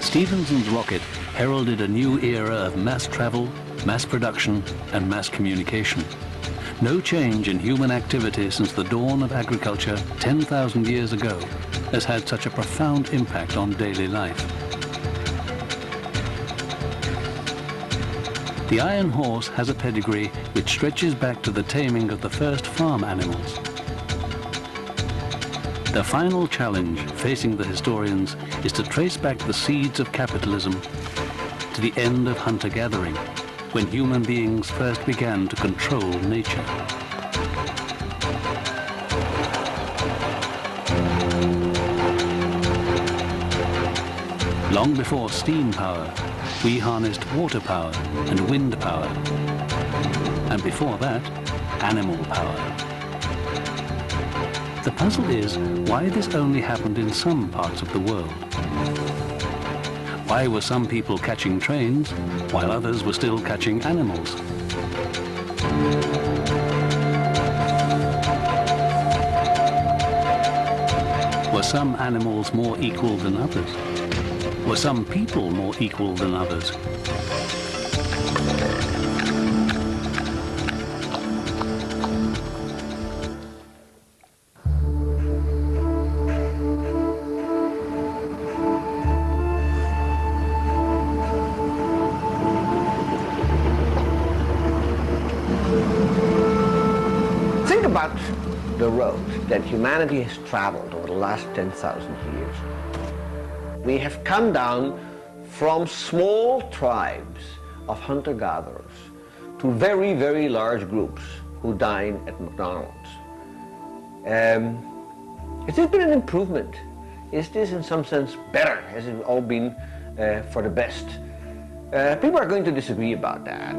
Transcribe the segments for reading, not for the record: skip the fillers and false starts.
Stephenson's rocket heralded a new era of mass travel, mass production, and mass communication. No change in human activity since the dawn of agriculture 10,000 years ago has had such a profound impact on daily life. The iron horse has a pedigree which stretches back to the taming of the first farm animals. The final challenge facing the historians is to trace back the seeds of capitalism to the end of hunter-gathering, when human beings first began to control nature. Long before steam power, we harnessed water power and wind power, and before that, animal power. The puzzle is why this only happened in some parts of the world. Why were some people catching trains while others were still catching animals? Were some animals more equal than others? Were some people more equal than others? Think about the road that humanity has traveled over the last 10,000 years. We have come down from small tribes of hunter-gatherers to very, very large groups who dine at McDonald's. Has this been an improvement? Is this in some sense better? Has it all been for the best? People are going to disagree about that.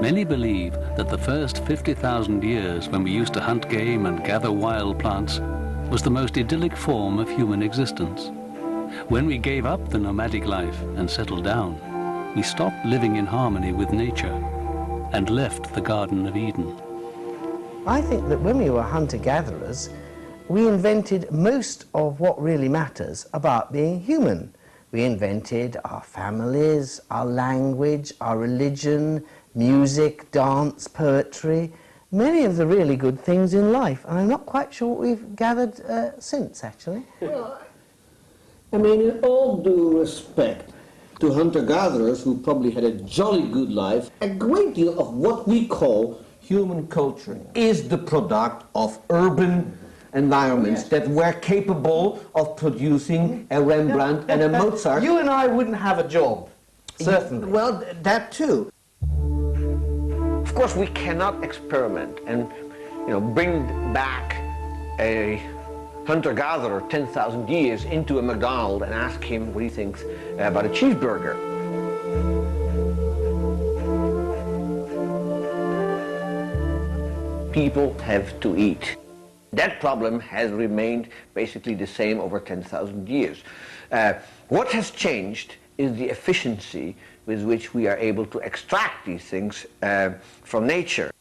Many believe that the first 50,000 years when we used to hunt game and gather wild plants was the most idyllic form of human existence. When we gave up the nomadic life and settled down, we stopped living in harmony with nature and left the Garden of Eden. I think that when we were hunter-gatherers, we invented most of what really matters about being human. We invented our families, our language, our religion, music, dance, poetry, many of the really good things in life. And I'm not quite sure what we've gathered since, actually. Well, I mean, in all due respect to hunter-gatherers who probably had a jolly good life, a great deal of what we call human culture is the product of urban environments that were capable of producing a Rembrandt and a Mozart. You and I wouldn't have a job, certainly. Well, that too. Of course, we cannot experiment and, bring back a hunter-gatherer 10,000 years into a McDonald's and ask him what he thinks about a cheeseburger. People have to eat. That problem has remained basically the same over 10,000 years. What has changed is the efficiency with which we are able to extract these things from nature.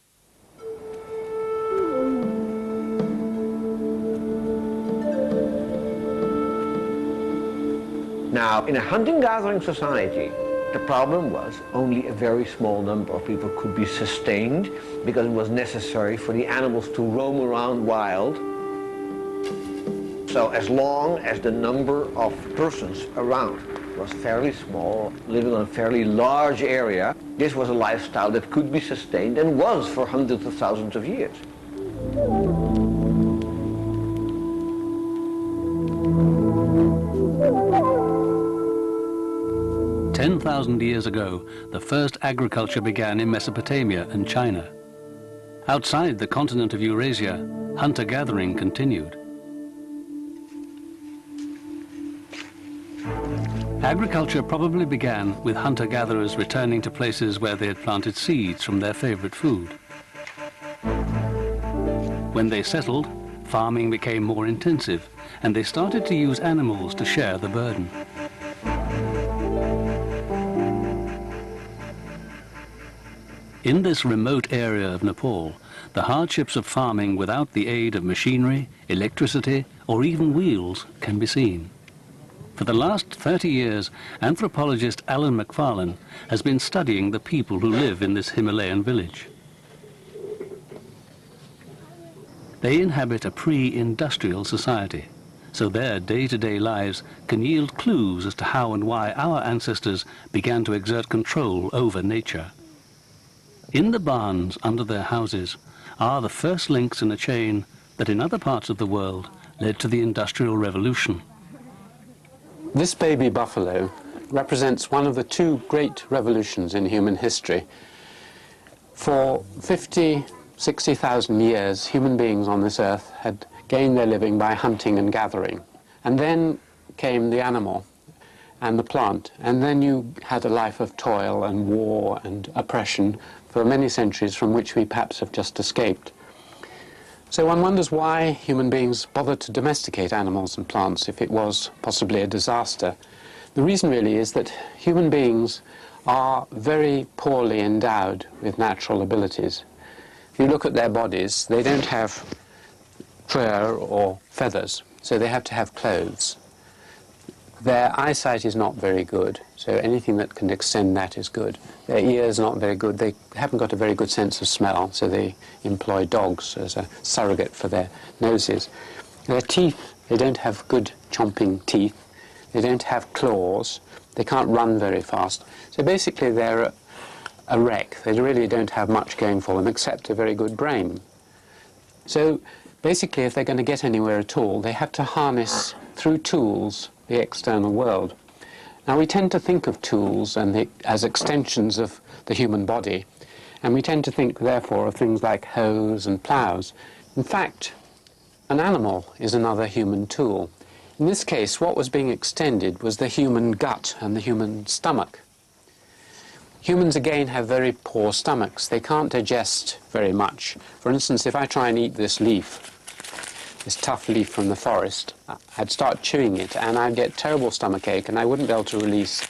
Now, in a hunting-gathering society, the problem was only a very small number of people could be sustained because it was necessary for the animals to roam around wild. So as long as the number of persons around was fairly small, living on a fairly large area, this was a lifestyle that could be sustained and was for hundreds of thousands of years. 10,000 years ago, the first agriculture began in Mesopotamia and China. Outside the continent of Eurasia, hunter-gathering continued. Agriculture probably began with hunter-gatherers returning to places where they had planted seeds from their favorite food. When they settled, farming became more intensive, and they started to use animals to share the burden. In this remote area of Nepal, the hardships of farming without the aid of machinery, electricity, or even wheels can be seen. For the last 30 years, anthropologist Alan McFarlane has been studying the people who live in this Himalayan village. They inhabit a pre-industrial society, so their day-to-day lives can yield clues as to how and why our ancestors began to exert control over nature. In the barns under their houses are the first links in a chain that in other parts of the world led to the Industrial Revolution. This baby buffalo represents one of the two great revolutions in human history. For 60,000 years, human beings on this earth had gained their living by hunting and gathering. And then came the animal and the plant, and then you had a life of toil and war and oppression for many centuries from which we perhaps have just escaped. So one wonders why human beings bothered to domesticate animals and plants if it was possibly a disaster. The reason really is that human beings are very poorly endowed with natural abilities. If you look at their bodies, they don't have fur or feathers, so they have to have clothes. Their eyesight is not very good, so anything that can extend that is good. Their ears are not very good. They haven't got a very good sense of smell, so they employ dogs as a surrogate for their noses. Their teeth, they don't have good chomping teeth. They don't have claws. They can't run very fast. So basically they're a wreck. They really don't have much going for them except a very good brain. So basically if they're going to get anywhere at all, they have to harness through tools the external world. Now we tend to think of tools as extensions of the human body, and we tend to think therefore of things like hoes and ploughs. In fact, an animal is another human tool. In this case, what was being extended was the human gut and the human stomach. Humans again have very poor stomachs. They can't digest very much. For instance, if I try and eat this leaf, this tough leaf from the forest, I'd start chewing it and I'd get terrible stomachache and I wouldn't be able to release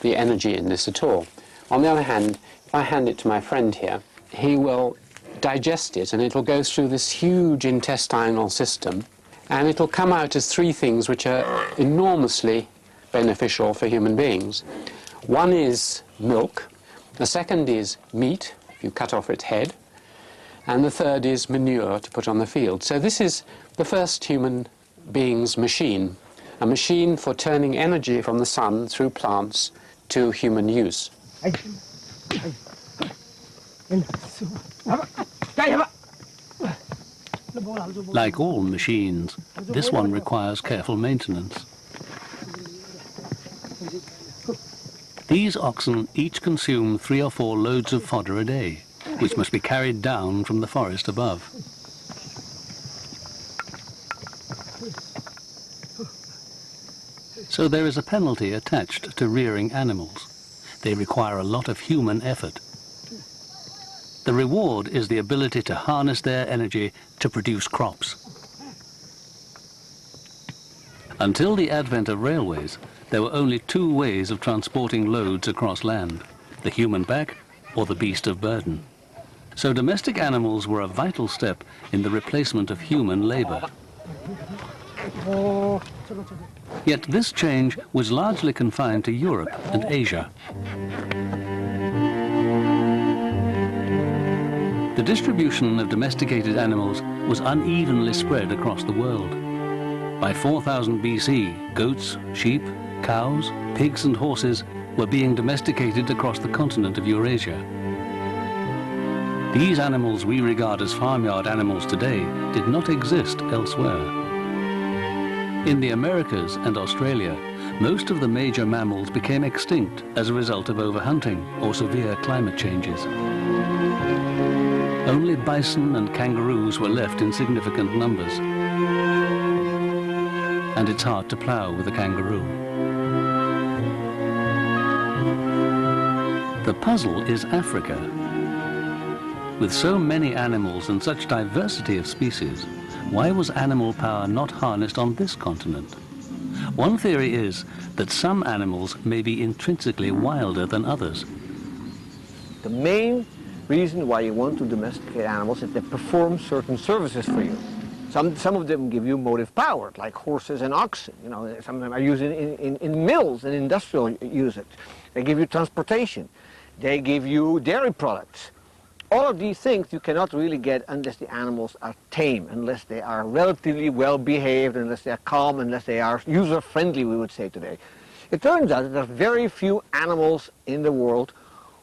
the energy in this at all. On the other hand, if I hand it to my friend here, he will digest it and it'll go through this huge intestinal system and it'll come out as three things which are enormously beneficial for human beings. One is milk, the second is meat, if you cut off its head, and the third is manure to put on the field. So this is the first human being's machine, a machine for turning energy from the sun through plants to human use. Like all machines, this one requires careful maintenance. These oxen each consume 3 or 4 loads of fodder a day, which must be carried down from the forest above. So there is a penalty attached to rearing animals. They require a lot of human effort. The reward is the ability to harness their energy to produce crops. Until the advent of railways, there were only 2 ways of transporting loads across land, the human back or the beast of burden. So domestic animals were a vital step in the replacement of human labor. Yet this change was largely confined to Europe and Asia. The distribution of domesticated animals was unevenly spread across the world. By 4000 BC, goats, sheep, cows, pigs and horses were being domesticated across the continent of Eurasia. These animals we regard as farmyard animals today did not exist elsewhere. In the Americas and Australia, most of the major mammals became extinct as a result of overhunting or severe climate changes. Only bison and kangaroos were left in significant numbers. And it's hard to plough with a kangaroo. The puzzle is Africa. With so many animals and such diversity of species, why was animal power not harnessed on this continent? One theory is that some animals may be intrinsically wilder than others. The main reason why you want to domesticate animals is they perform certain services for you. Some of them give you motive power, like horses and oxen. You know, some of them are used in mills and industrial usage. They give you transportation. They give you dairy products. All of these things you cannot really get unless the animals are tame, unless they are relatively well behaved, unless they are calm, unless they are user-friendly, we would say today. It turns out that there are very few animals in the world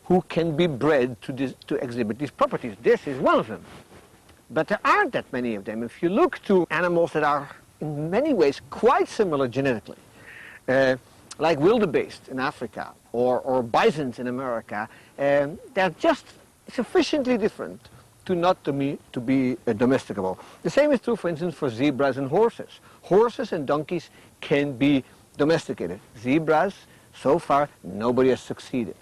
who can be bred to exhibit these properties. This is one of them. But there aren't that many of them. If you look to animals that are in many ways quite similar genetically, like wildebeest in Africa or bisons in America, they're just sufficiently different to not to be domesticable. The same is true, for instance, for zebras and horses. Horses and donkeys can be domesticated. Zebras, so far, nobody has succeeded.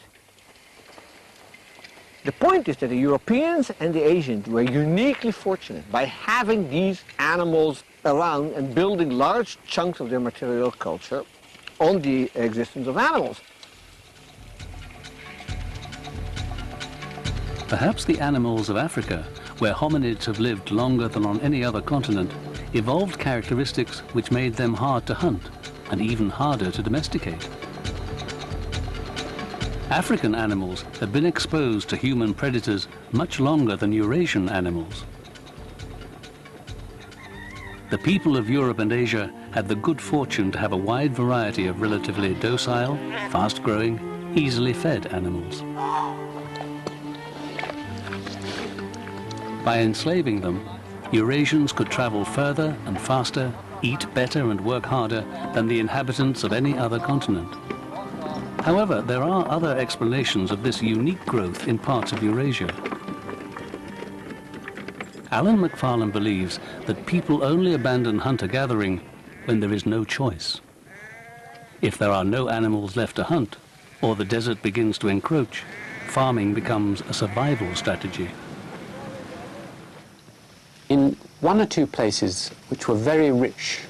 The point is that the Europeans and the Asians were uniquely fortunate by having these animals around and building large chunks of their material culture on the existence of animals. Perhaps the animals of Africa, where hominids have lived longer than on any other continent, evolved characteristics which made them hard to hunt and even harder to domesticate. African animals have been exposed to human predators much longer than Eurasian animals. The people of Europe and Asia had the good fortune to have a wide variety of relatively docile, fast-growing, easily fed animals. By enslaving them, Eurasians could travel further and faster, eat better and work harder than the inhabitants of any other continent. However, there are other explanations of this unique growth in parts of Eurasia. Alan McFarlane believes that people only abandon hunter-gathering when there is no choice. If there are no animals left to hunt, or the desert begins to encroach, farming becomes a survival strategy. In one or two places which were very rich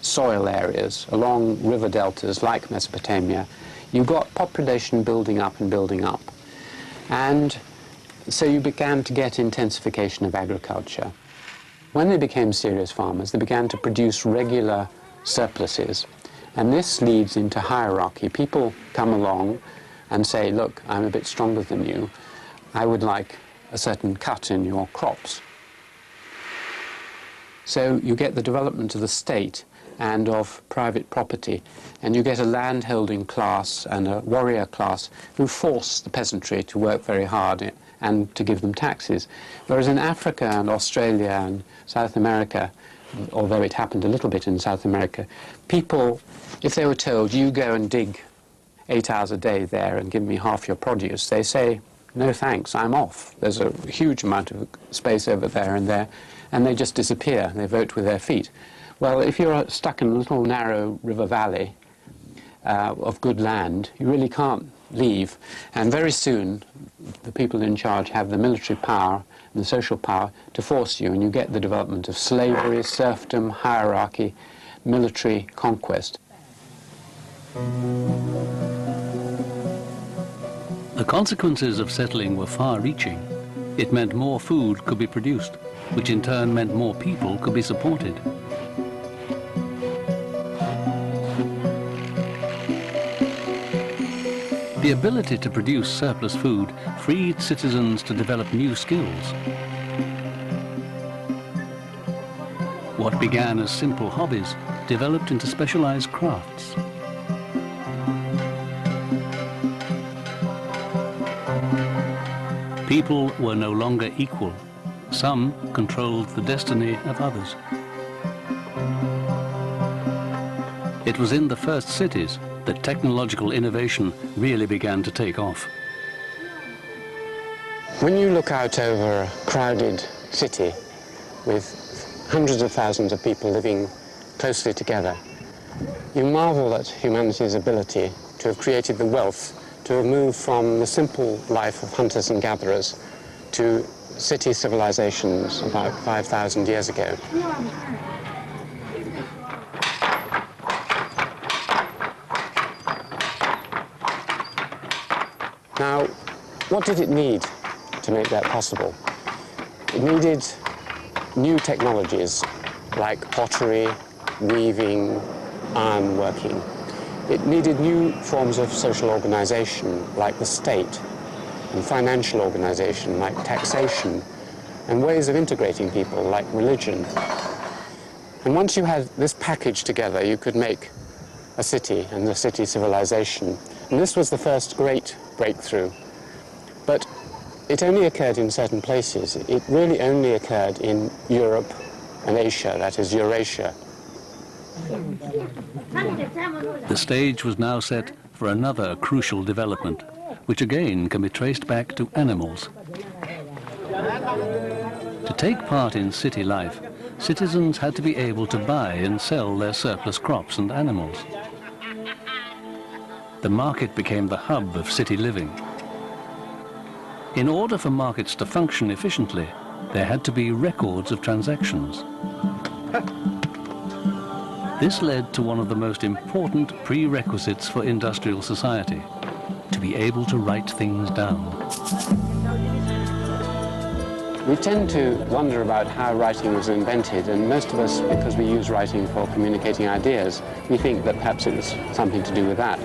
soil areas along river deltas like Mesopotamia, you got population building up and building up. And so you began to get intensification of agriculture. When they became serious farmers, they began to produce regular surpluses. And this leads into hierarchy. People come along and say, look, I'm a bit stronger than you. I would like a certain cut in your crops. So you get the development of the state and of private property, and you get a land-holding class and a warrior class who force the peasantry to work very hard and to give them taxes. Whereas in Africa and Australia and South America, although it happened a little bit in South America, people, if they were told, you go and dig 8 hours a day there and give me half your produce, they say, no thanks, I'm off. There's a huge amount of space over there, and they just disappear. They vote with their feet. Well, if you're stuck in a little narrow river valley of good land, you really can't leave. And very soon, the people in charge have the military power and the social power to force you, and you get the development of slavery, serfdom, hierarchy, military conquest. The consequences of settling were far-reaching. It meant more food could be produced, which in turn meant more people could be supported. The ability to produce surplus food freed citizens to develop new skills. What began as simple hobbies developed into specialized crafts. People were no longer equal. Some controlled the destiny of others. It was in the first cities that technological innovation really began to take off. When you look out over a crowded city with hundreds of thousands of people living closely together, you marvel at humanity's ability to have created the wealth, to have moved from the simple life of hunters and gatherers to city civilizations about 5,000 years ago. Now, what did it need to make that possible. It needed new technologies like pottery, weaving, ironworking. It needed new forms of social organization like the state, and financial organization like taxation, and ways of integrating people like religion. And once you had this package together, you could make a city and a city civilization. And this was the first great breakthrough. But it only occurred in certain places. It really only occurred in Europe and Asia, that is Eurasia. The stage was now set for another crucial development, which again can be traced back to animals. To take part in city life, citizens had to be able to buy and sell their surplus crops and animals. The market became the hub of city living. In order for markets to function efficiently, there had to be records of transactions. This led to one of the most important prerequisites for industrial society, to be able to write things down. We tend to wonder about how writing was invented, and most of us, because we use writing for communicating ideas, we think that perhaps it was something to do with that.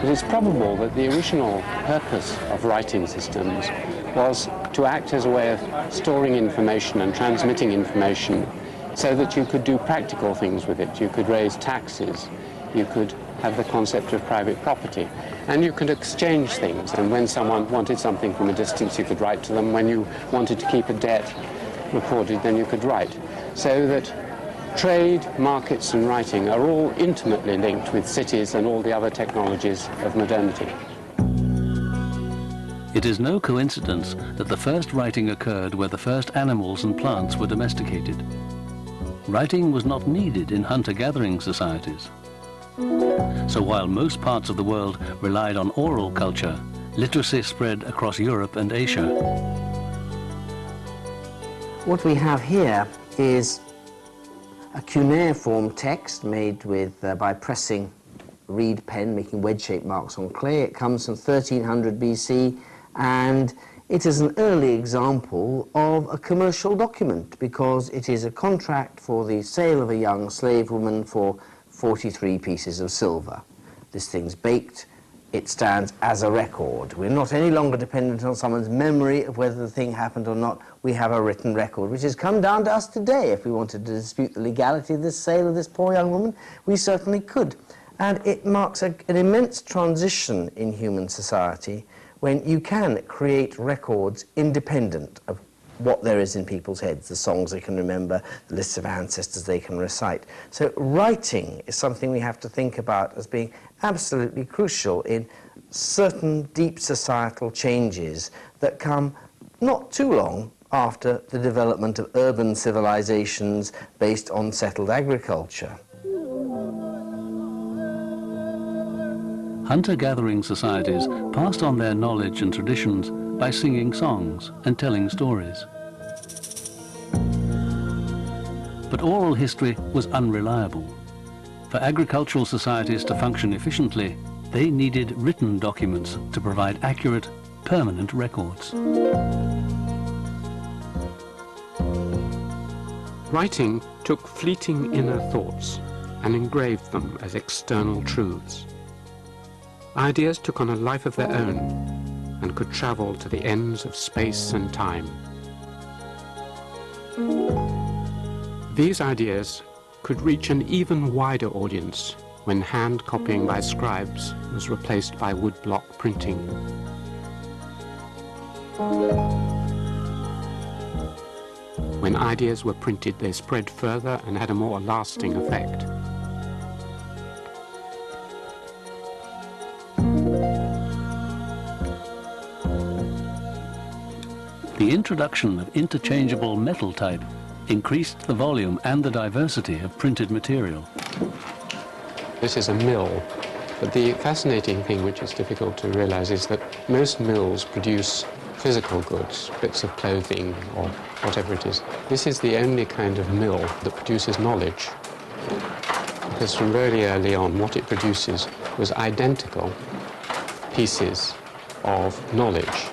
But it's probable that the original purpose of writing systems was to act as a way of storing information and transmitting information so that you could do practical things with it. You could raise taxes, you could have the concept of private property, and you could exchange things. And when someone wanted something from a distance, you could write to them. When you wanted to keep a debt recorded, then you could write. So that trade, markets, and writing are all intimately linked with cities and all the other technologies of modernity. It is no coincidence that the first writing occurred where the first animals and plants were domesticated. Writing was not needed in hunter-gathering societies. So while most parts of the world relied on oral culture, literacy spread across Europe and Asia. What we have here is a cuneiform text made with by pressing reed pen, making wedge-shaped marks on clay. It comes from 1300 BC, and it is an early example of a commercial document because it is a contract for the sale of a young slave woman for 43 pieces of silver. This thing's baked. It stands as a record. We're not any longer dependent on someone's memory of whether the thing happened or not. We have a written record, which has come down to us today. If we wanted to dispute the legality of this sale of this poor young woman, we certainly could. And it marks an immense transition in human society when you can create records independent of what there is in people's heads, the songs they can remember, the lists of ancestors they can recite. So writing is something we have to think about as being absolutely crucial in certain deep societal changes that come not too long after the development of urban civilizations based on settled agriculture. Hunter-gathering societies passed on their knowledge and traditions by singing songs and telling stories. But oral history was unreliable. For agricultural societies to function efficiently, they needed written documents to provide accurate, permanent records. Writing took fleeting inner thoughts and engraved them as external truths. Ideas took on a life of their own and could travel to the ends of space and time. These ideas could reach an even wider audience when hand copying by scribes was replaced by woodblock printing. When ideas were printed, they spread further and had a more lasting effect. The introduction of interchangeable metal type increased the volume and the diversity of printed material. This is a mill, but the fascinating thing which is difficult to realize is that most mills produce physical goods, bits of clothing or whatever it is. This is the only kind of mill that produces knowledge, because from very early on what it produces was identical pieces of knowledge.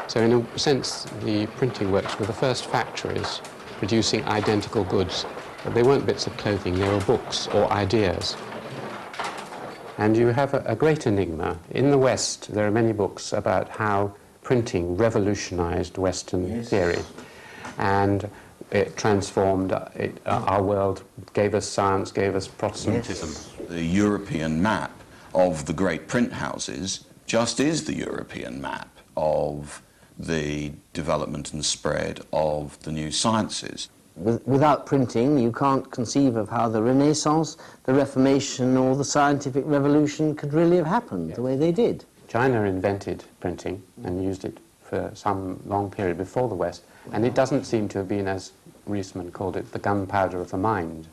So So in a sense, the printing works were the first factories producing identical goods. But they weren't bits of clothing, they were books or ideas. And you have a great enigma. In the West, there are many books about how printing revolutionized Western theory. And it transformed our world, gave us science, gave us Protestantism. The European map of the great print houses just is the European map of the development and spread of the new sciences. Without printing, you can't conceive of how the Renaissance, the Reformation, or the scientific revolution could really have happened the way they did. China invented printing and used it for some long period before the West, and it doesn't seem to have been, as Reisman called it, the gunpowder of the mind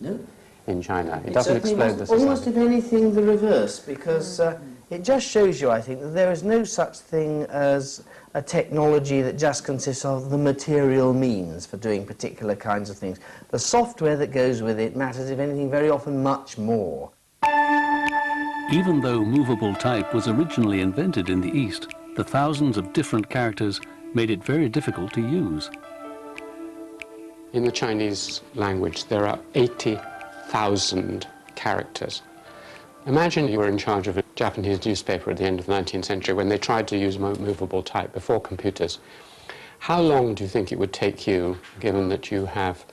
in China. It doesn't explode the society. Almost, if anything, the reverse, because it just shows you, I think, that there is no such thing as a technology that just consists of the material means for doing particular kinds of things. The software that goes with it matters, if anything, very often much more. Even though movable type was originally invented in the East, the thousands of different characters made it very difficult to use. In the Chinese language, there are 80,000 characters. Imagine you were in charge of a Japanese newspaper at the end of the 19th century when they tried to use movable type before computers. How long do you think it would take you, given that you have,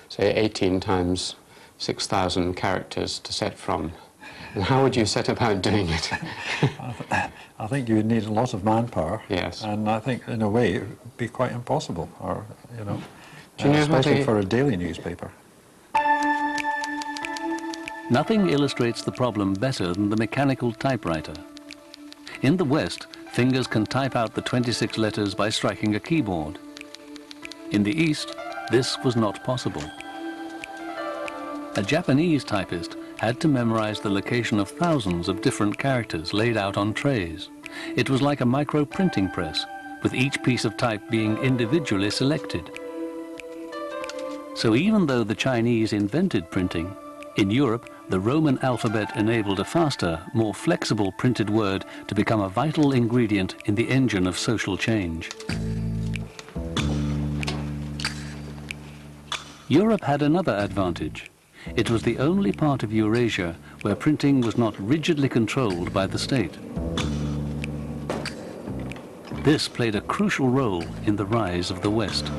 say, 18 times 6,000 characters to set from? And how would you set about doing it? I think you would need a lot of manpower. Yes. And I think, in a way, it would be quite impossible, or, you know, do you know especially for a daily newspaper. Nothing illustrates the problem better than the mechanical typewriter. In the West, fingers can type out the 26 letters by striking a keyboard. In the East, this was not possible. A Japanese typist had to memorize the location of thousands of different characters laid out on trays. It was like a micro-printing press, with each piece of type being individually selected. So even though the Chinese invented printing, in Europe, the Roman alphabet enabled a faster, more flexible printed word to become a vital ingredient in the engine of social change. Europe had another advantage. It was the only part of Eurasia where printing was not rigidly controlled by the state. This played a crucial role in the rise of the West.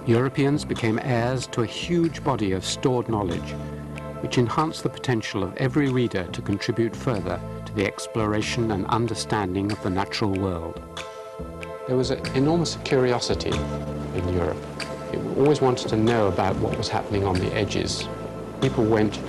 Europeans became heirs to a huge body of stored knowledge, which enhanced the potential of every reader to contribute further to the exploration and understanding of the natural world. There was an enormous curiosity in Europe. It always wanted to know about what was happening on the edges. People went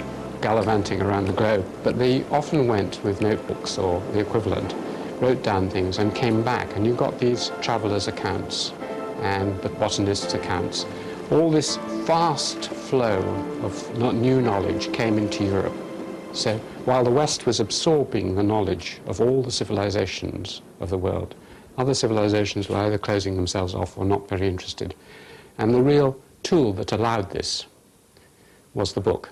gallivanting around the globe, but they often went with notebooks or the equivalent, wrote down things and came back, and you got these travelers' accounts and the botanists' accounts. All this vast flow of new knowledge came into Europe. So while the West was absorbing the knowledge of all the civilizations of the world, other civilizations were either closing themselves off or not very interested. And the real tool that allowed this was the book.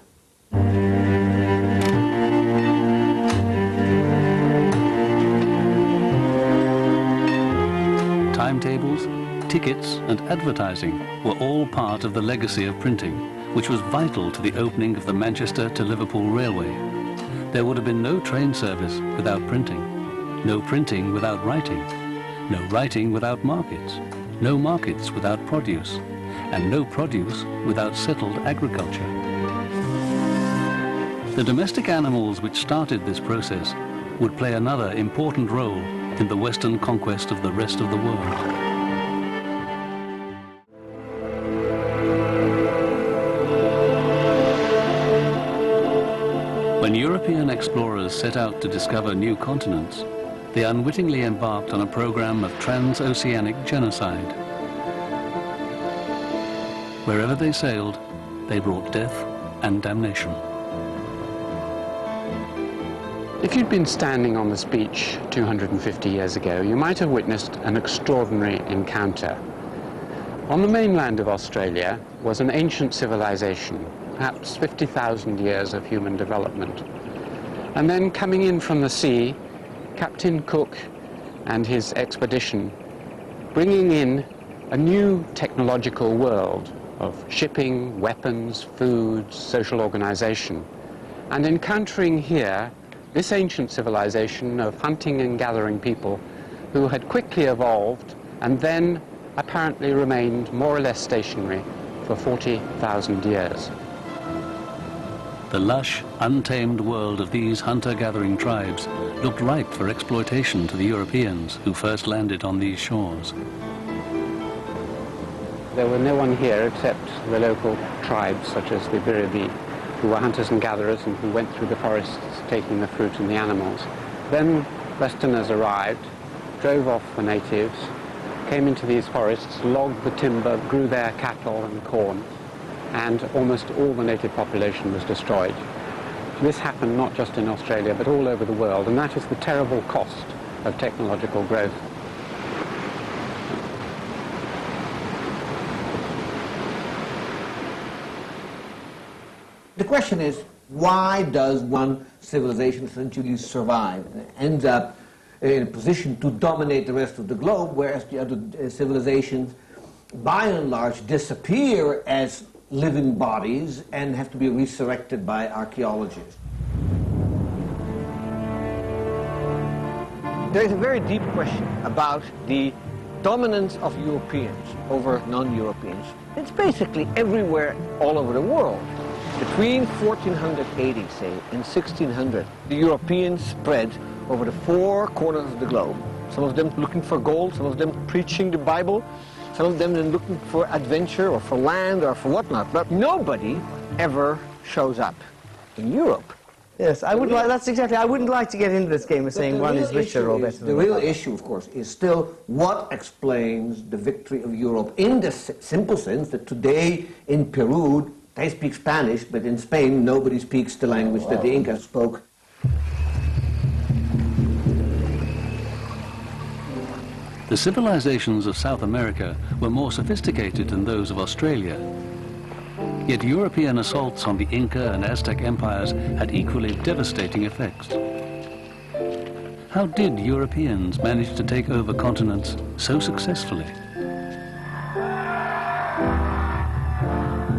Timetables, tickets and advertising were all part of the legacy of printing, which was vital to the opening of the Manchester to Liverpool Railway. There would have been no train service without printing, no printing without writing, no writing without markets, no markets without produce, and no produce without settled agriculture. The domestic animals which started this process would play another important role in the Western conquest of the rest of the world. When European explorers set out to discover new continents, they unwittingly embarked on a program of transoceanic genocide. Wherever they sailed, they brought death and damnation. If you'd been standing on this beach 250 years ago, you might have witnessed an extraordinary encounter. On the mainland of Australia was an ancient civilization, perhaps 50,000 years of human development. And then coming in from the sea, Captain Cook and his expedition, bringing in a new technological world of shipping, weapons, food, social organization, and encountering here this ancient civilization of hunting and gathering people who had quickly evolved and then apparently remained more or less stationary for 40,000 years. The lush, untamed world of these hunter-gathering tribes looked ripe for exploitation to the Europeans who first landed on these shores. There were no one here except the local tribes, such as the Biribi, who were hunters and gatherers and who went through the forests taking the fruit and the animals. Then Westerners arrived, drove off the natives, came into these forests, logged the timber, grew their cattle and corn, and almost all the native population was destroyed. This happened not just in Australia, but all over the world, and that is the terrible cost of technological growth. The question is, why does one civilization essentially survive and ends up in a position to dominate the rest of the globe, whereas the other civilizations, by and large, disappear as living bodies and have to be resurrected by archaeologists? There is a very deep question about the dominance of Europeans over non-Europeans. It's basically everywhere all over the world. Between 1480, say, and 1600, the Europeans spread over the four corners of the globe. Some of them looking for gold, some of them preaching the Bible, some of them then looking for adventure or for land or for whatnot. But nobody ever shows up in Europe. Yes, I would like, that's exactly, I wouldn't like to get into this game of saying one is richer or better. The real issue, of course, is still what explains the victory of Europe in the simple sense that today in Peru, they speak Spanish, but in Spain, nobody speaks the language that the Incas spoke. The civilizations of South America were more sophisticated than those of Australia. Yet European assaults on the Inca and Aztec empires had equally devastating effects. How did Europeans manage to take over continents so successfully?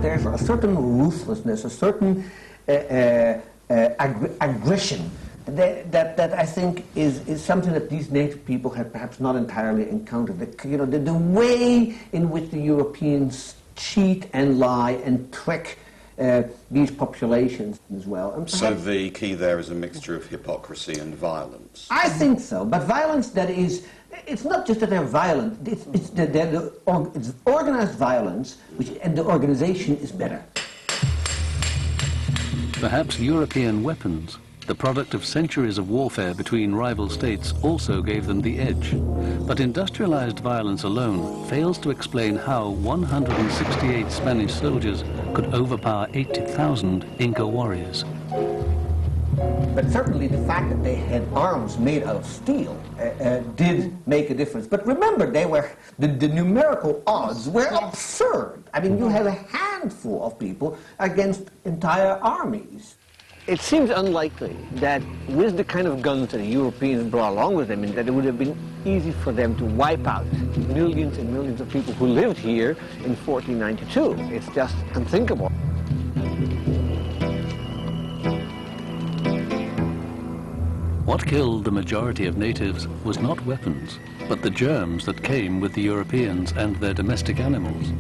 There's a certain ruthlessness, a certain aggression that I think is something that these native people had perhaps not entirely encountered. The way in which the Europeans cheat and lie and trick these populations as well. So the key there is a mixture of hypocrisy and violence. I think so, but violence that is, it's not just that they're violent, it's organized violence, and the organization is better. Perhaps European weapons, the product of centuries of warfare between rival states, also gave them the edge. But industrialized violence alone fails to explain how 168 Spanish soldiers could overpower 80,000 Inca warriors. But certainly the fact that they had arms made out of steel did make a difference. But remember, the numerical odds were absurd. I mean, you have a handful of people against entire armies. It seems unlikely that with the kind of guns that the Europeans brought along with them, that it would have been easy for them to wipe out millions and millions of people who lived here in 1492. It's just unthinkable. What killed the majority of natives was not weapons, but the germs that came with the Europeans and their domestic animals.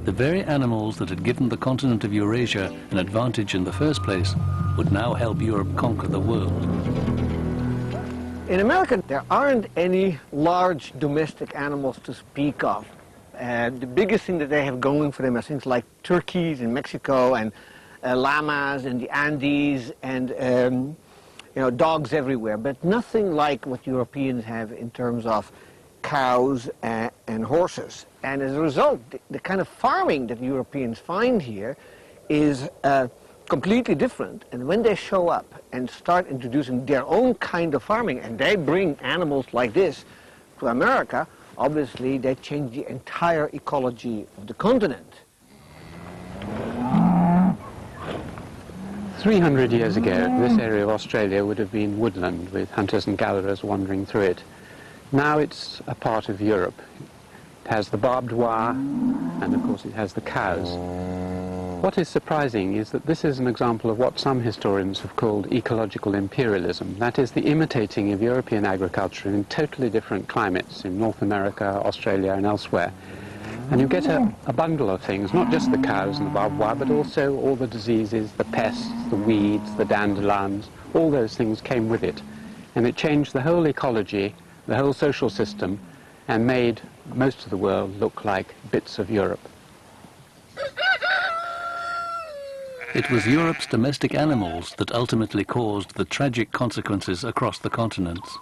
The very animals that had given the continent of Eurasia an advantage in the first place would now help Europe conquer the world. In America, there aren't any large domestic animals to speak of. The biggest thing that they have going for them are things like turkeys in Mexico and llamas in the Andes and dogs everywhere, but nothing like what Europeans have in terms of cows and horses. And as a result, the kind of farming that Europeans find here is completely different. And when they show up and start introducing their own kind of farming, and they bring animals like this to America, obviously they change the entire ecology of the continent. 300 years ago, this area of Australia would have been woodland with hunters and gatherers wandering through it. Now it's a part of Europe. It has the barbed wire, and of course it has the cows. What is surprising is that this is an example of what some historians have called ecological imperialism. That is the imitating of European agriculture in totally different climates in North America, Australia and elsewhere. And you get a bundle of things, not just the cows and the barbed wire, but also all the diseases, the pests, the weeds, the dandelions, all those things came with it. And it changed the whole ecology, the whole social system, and made most of the world look like bits of Europe. It was Europe's domestic animals that ultimately caused the tragic consequences across the continents.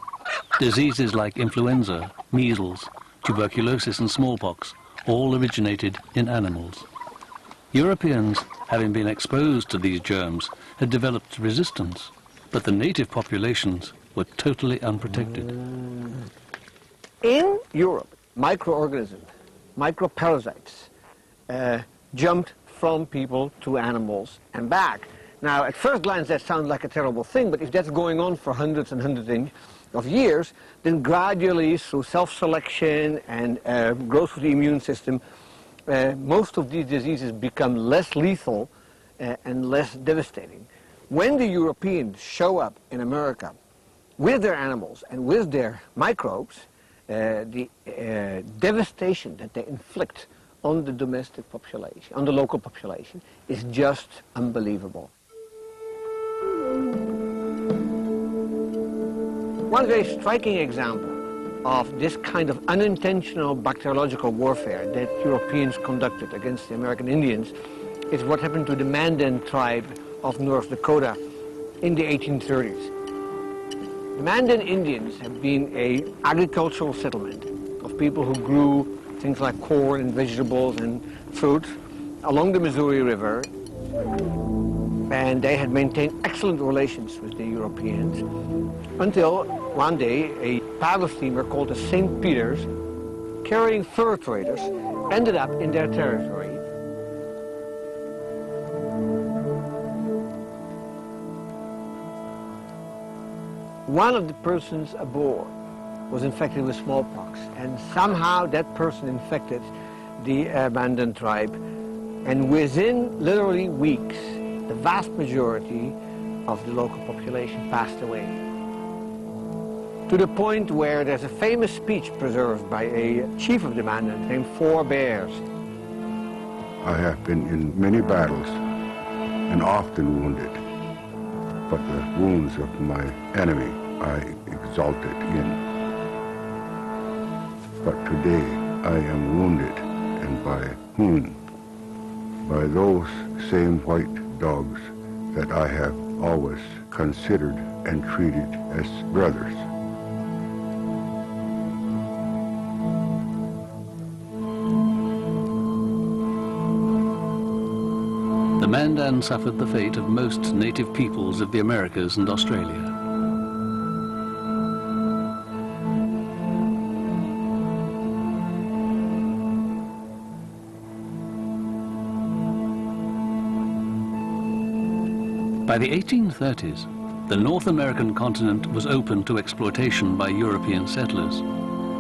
Diseases like influenza, measles, tuberculosis and smallpox all originated in animals. Europeans, having been exposed to these germs, had developed resistance, but the native populations were totally unprotected. In Europe, microorganisms, microparasites, jumped from people to animals and back. Now, at first glance, that sounds like a terrible thing, but if that's going on for hundreds and hundreds of years, then gradually, through self-selection and growth of the immune system, most of these diseases become less lethal and less devastating. When the Europeans show up in America with their animals and with their microbes, the devastation that they inflict on the domestic population, on the local population, is just unbelievable. One very striking example of this kind of unintentional bacteriological warfare that Europeans conducted against the American Indians is what happened to the Mandan tribe of North Dakota in the 1830s. The Mandan Indians have been an agricultural settlement of people who grew things like corn and vegetables and fruit along the Missouri River, and they had maintained excellent relations with the Europeans until one day a paddle steamer called the St. Peter's, carrying fur traders, ended up in their territory. One of the persons aboard was infected with smallpox, and somehow that person infected the Mandan tribe, and within literally weeks the vast majority of the local population passed away. To the point where there's a famous speech preserved by a chief of the Mandan named Four Bears. I have been in many battles and often wounded, but the wounds of my enemy I exulted in. But today I am wounded, and by whom? By those same white dogs that I have always considered and treated as brothers. The Mandan suffered the fate of most native peoples of the Americas and Australia. By the 1830s, the North American continent was open to exploitation by European settlers,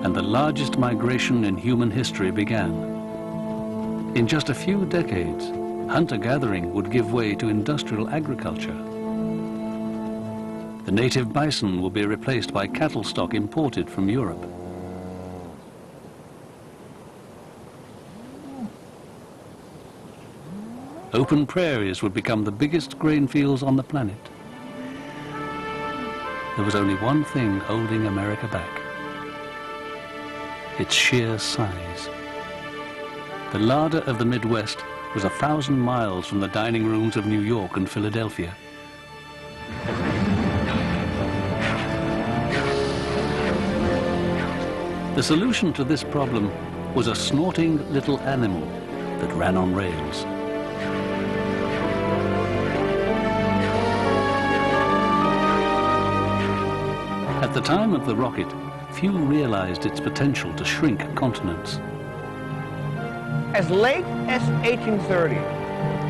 and the largest migration in human history began. In just a few decades, hunter-gathering would give way to industrial agriculture. The native bison would be replaced by cattle stock imported from Europe. Open prairies would become the biggest grain fields on the planet. There was only one thing holding America back: its sheer size. The larder of the Midwest was 1,000 miles from the dining rooms of New York and Philadelphia. The solution to this problem was a snorting little animal that ran on rails. At the time of the rocket, few realized its potential to shrink continents. As late as 1830,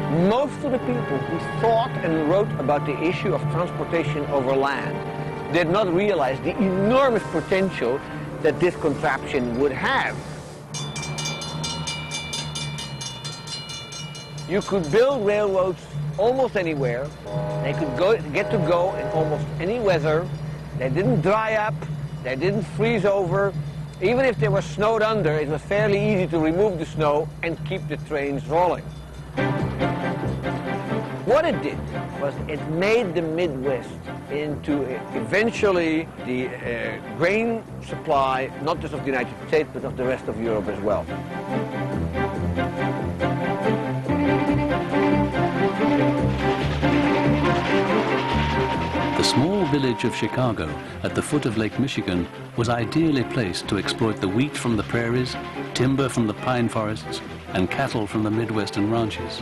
Most of the people who thought and wrote about the issue of transportation over land did not realize the enormous potential that this contraption would have. You could build railroads almost anywhere. They could get to go in almost any weather. They didn't dry up. They didn't freeze over. Even if they were snowed under, it was fairly easy to remove the snow and keep the trains rolling. What it did was it made the Midwest into eventually the grain supply, not just of the United States, but of the rest of Europe as well. The small village of Chicago at the foot of Lake Michigan was ideally placed to exploit the wheat from the prairies, timber from the pine forests, and cattle from the Midwestern ranches.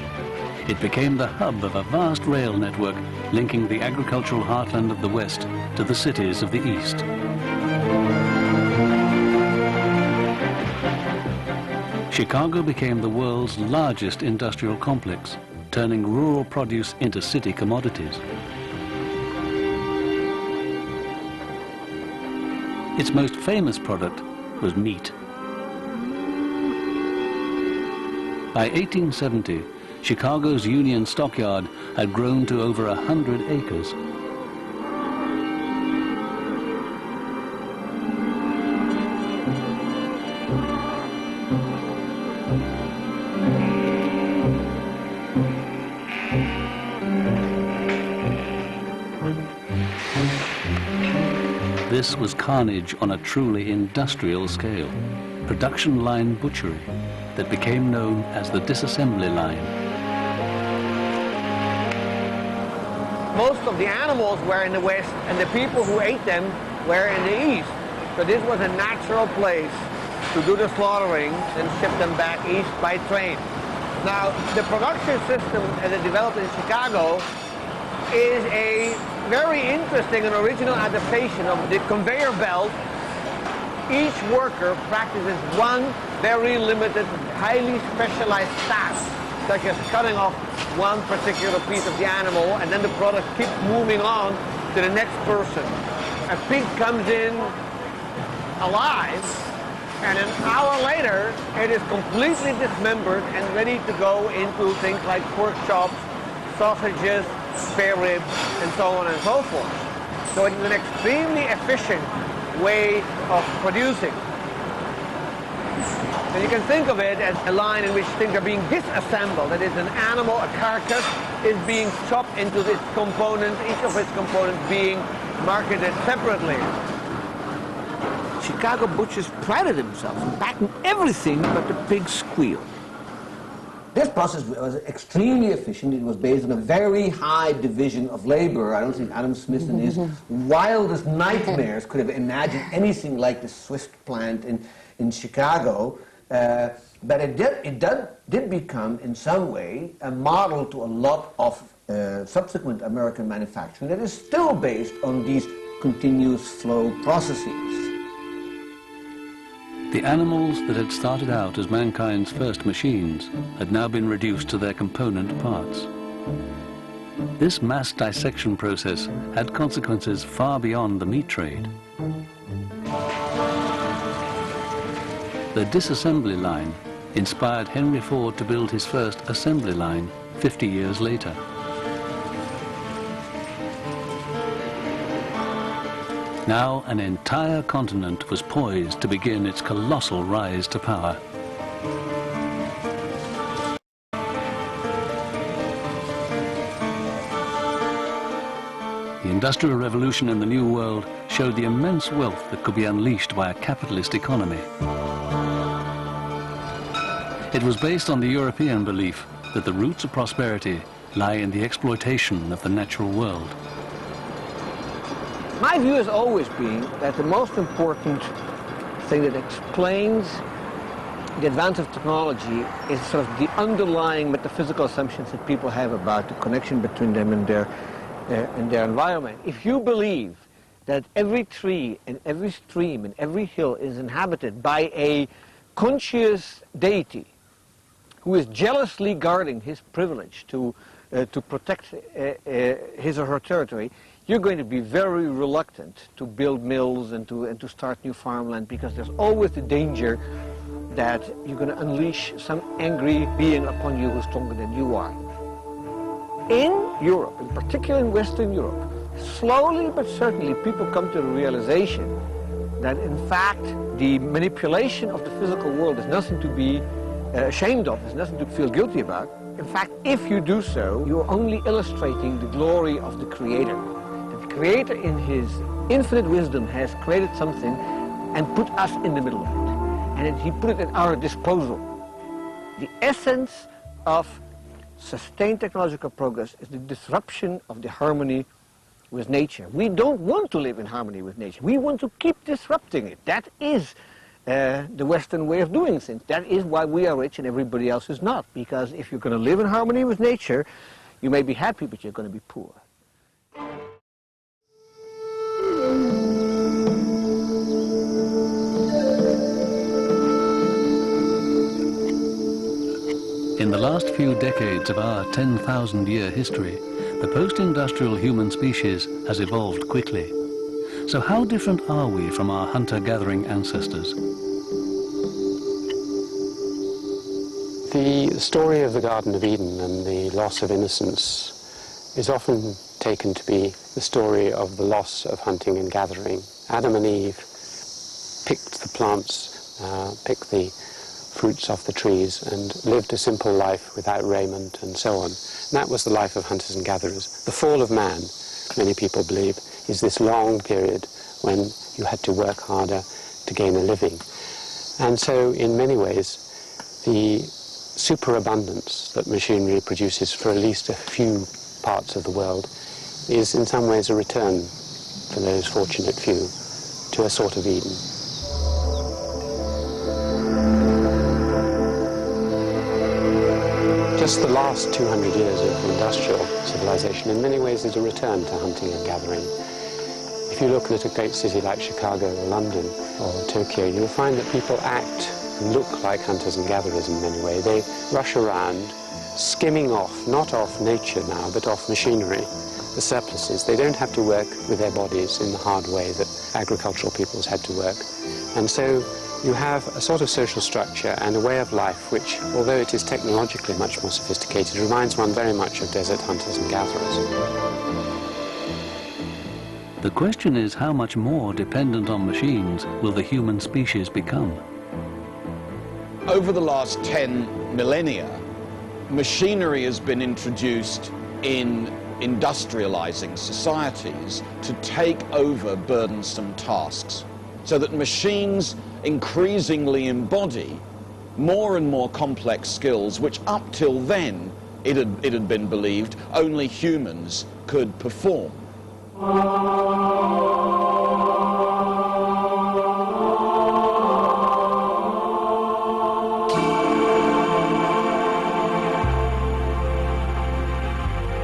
It became the hub of a vast rail network linking the agricultural heartland of the West to the cities of the East. Chicago became the world's largest industrial complex, turning rural produce into city commodities. Its most famous product was meat. By 1870, Chicago's Union Stockyard had grown to over 100 acres. This was carnage on a truly industrial scale, production line butchery that became known as the disassembly line. Most of the animals were in the West, and the people who ate them were in the East. So this was a natural place to do the slaughtering and ship them back east by train. Now, the production system as it developed in Chicago is a very interesting and original adaptation of the conveyor belt. Each worker practices one very limited, highly specialized task, such as cutting off one particular piece of the animal, and then the product keeps moving on to the next person. A pig comes in alive, and an hour later, it is completely dismembered and ready to go into things like pork chops, sausages, spare ribs, and so on and so forth. So it is an extremely efficient way of producing. And you can think of it as a line in which things are being disassembled. That is, an animal, a carcass, is being chopped into its components, each of its components being marketed separately. Chicago butchers prided themselves in patenting everything but the pig's squeal. This process was extremely efficient. It was based on a very high division of labor. I don't think Adam Smith in his wildest nightmares could have imagined anything like the Swift plant in Chicago. But it did become, in some way, a model to a lot of subsequent American manufacturing that is still based on these continuous flow processes. The animals that had started out as mankind's first machines had now been reduced to their component parts. This mass dissection process had consequences far beyond the meat trade. The disassembly line inspired Henry Ford to build his first assembly line 50 years later. Now an entire continent was poised to begin its colossal rise to power. The Industrial Revolution in the New World showed the immense wealth that could be unleashed by a capitalist economy. It was based on the European belief that the roots of prosperity lie in the exploitation of the natural world. My view has always been that the most important thing that explains the advance of technology is sort of the underlying metaphysical assumptions that people have about the connection between them and their environment. If you believe that every tree and every stream and every hill is inhabited by a conscious deity who is jealously guarding his privilege to protect his or her territory, you're going to be very reluctant to build mills and to start new farmland, because there's always the danger that you're going to unleash some angry being upon you who's stronger than you are. In Europe, in particular in Western Europe, slowly but certainly people come to the realization that in fact the manipulation of the physical world is nothing to be ashamed of, is nothing to feel guilty about. In fact, if you do so, you're only illustrating the glory of the Creator. That the Creator in His infinite wisdom has created something and put us in the middle of it. And then He put it at our disposal. The essence of sustained technological progress is the disruption of the harmony with nature. We don't want to live in harmony with nature. We want to keep disrupting it. That is the Western way of doing things. That is why we are rich and everybody else is not. Because if you're going to live in harmony with nature, you may be happy, but you're going to be poor. In the last few decades of our 10,000-year history, the post-industrial human species has evolved quickly. So how different are we from our hunter-gathering ancestors? The story of the Garden of Eden and the loss of innocence is often taken to be the story of the loss of hunting and gathering. Adam and Eve picked the plants, picked the fruits off the trees, and lived a simple life without raiment and so on. And that was the life of hunters and gatherers. The fall of man, many people believe, is this long period when you had to work harder to gain a living. And so in many ways, the superabundance that machinery produces for at least a few parts of the world is in some ways a return for those fortunate few to a sort of Eden. Just the last 200 years of industrial civilization in many ways is a return to hunting and gathering. If you look at a great city like Chicago or London or Tokyo, you'll find that people act and look like hunters and gatherers in many ways. They rush around, skimming off, not off nature now, but off machinery, the surpluses. They don't have to work with their bodies in the hard way that agricultural peoples had to work. And so you have a sort of social structure and a way of life which, although it is technologically much more sophisticated, reminds one very much of desert hunters and gatherers. The question is, how much more dependent on machines will the human species become? Over the last 10 millennia, machinery has been introduced in industrializing societies to take over burdensome tasks, so that machines increasingly embody more and more complex skills which up till then it had been believed only humans could perform.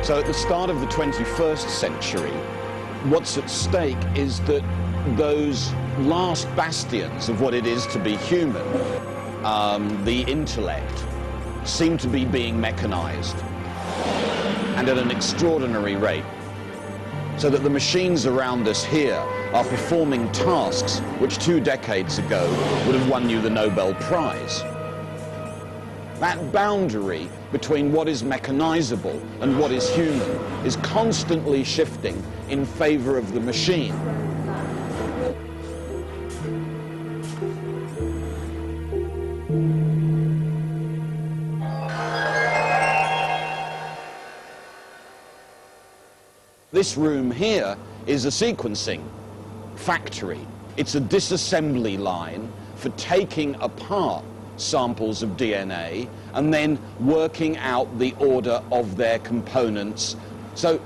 So at the start of the 21st century, what's at stake is that those last bastions of what it is to be human, the intellect, seem to be being mechanized, and at an extraordinary rate. So that the machines around us here are performing tasks which 2 decades ago would have won you the Nobel Prize. That boundary between what is mechanizable and what is human is constantly shifting in favor of the machine. This room here is a sequencing factory. It's a disassembly line for taking apart samples of DNA and then working out the order of their components. So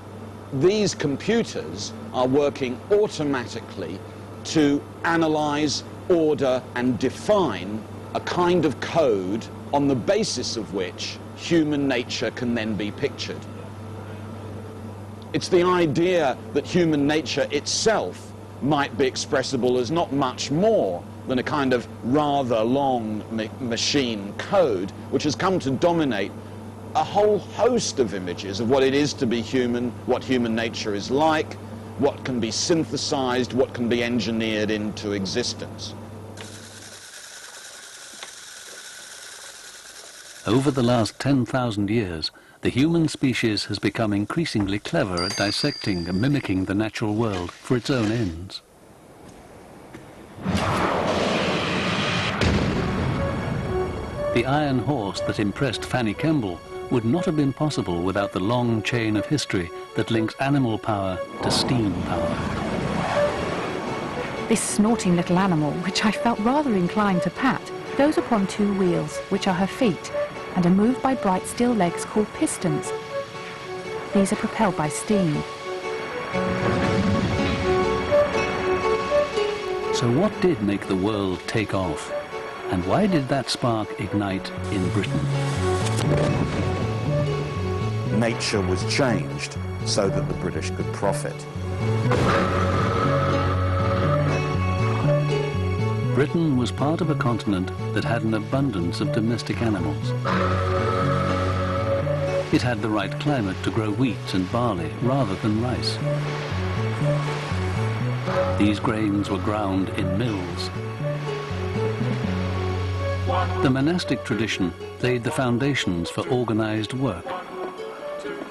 these computers are working automatically to analyze, order, and define a kind of code on the basis of which human nature can then be pictured. It's the idea that human nature itself might be expressible as not much more than a kind of rather long machine code, which has come to dominate a whole host of images of what it is to be human, what human nature is like, what can be synthesized, what can be engineered into existence. Over the last 10,000 years, the human species has become increasingly clever at dissecting and mimicking the natural world for its own ends. The iron horse that impressed Fanny Kemble would not have been possible without the long chain of history that links animal power to steam power. This snorting little animal, which I felt rather inclined to pat, goes upon two wheels, which are her feet, and are moved by bright steel legs called pistons. These are propelled by steam. So what did make the world take off? And why did that spark ignite in Britain? Nature was changed so that the British could profit. Britain was part of a continent that had an abundance of domestic animals. It had the right climate to grow wheat and barley rather than rice. These grains were ground in mills. The monastic tradition laid the foundations for organized work.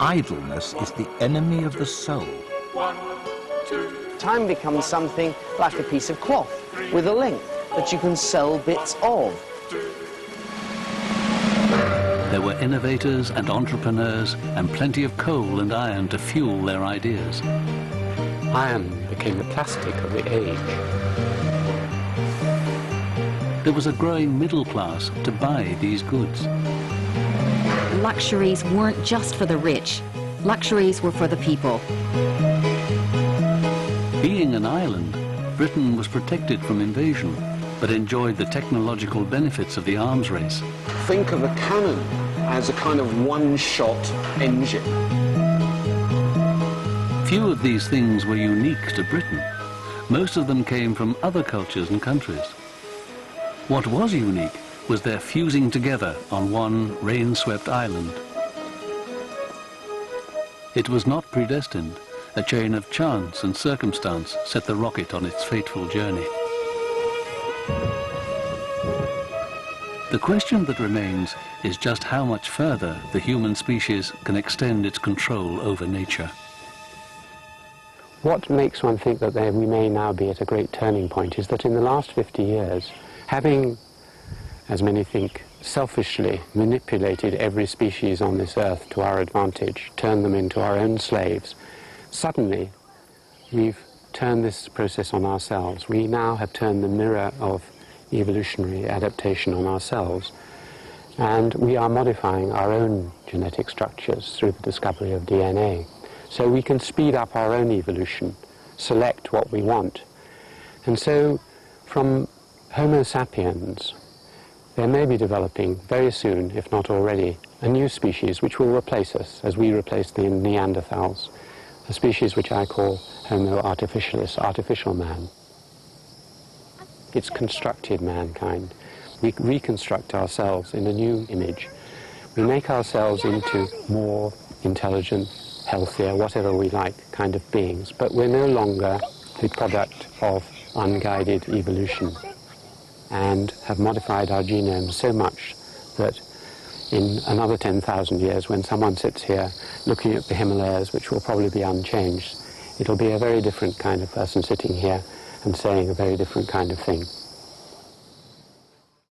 Idleness is the enemy of the soul. Time becomes something like a piece of cloth with a length that you can sell bits of. There were innovators and entrepreneurs and plenty of coal and iron to fuel their ideas. Iron became the plastic of the age. There was a growing middle class to buy these goods. Luxuries weren't just for the rich. Luxuries were for the people. Being an island, Britain was protected from invasion, but enjoyed the technological benefits of the arms race. Think of a cannon as a kind of one-shot engine. Few of these things were unique to Britain. Most of them came from other cultures and countries. What was unique was their fusing together on one rain-swept island. It was not predestined. A chain of chance and circumstance set the rocket on its fateful journey. The question that remains is just how much further the human species can extend its control over nature. What makes one think that we may now be at a great turning point is that in the last 50 years, having, as many think, selfishly manipulated every species on this earth to our advantage, turned them into our own slaves, suddenly we've turned this process on ourselves. We now have turned the mirror of evolutionary adaptation on ourselves, and we are modifying our own genetic structures through the discovery of DNA. So we can speed up our own evolution, select what we want. And so from Homo sapiens, there may be developing very soon, if not already, a new species which will replace us as we replaced the Neanderthals, a species which I call Homo artificialis, artificial man. It's constructed mankind. We reconstruct ourselves in a new image. We make ourselves into more intelligent, healthier, whatever we like, kind of beings, but we're no longer the product of unguided evolution and have modified our genome so much that in another 10,000 years, when someone sits here looking at the Himalayas, which will probably be unchanged, it'll be a very different kind of person sitting here and saying a very different kind of thing.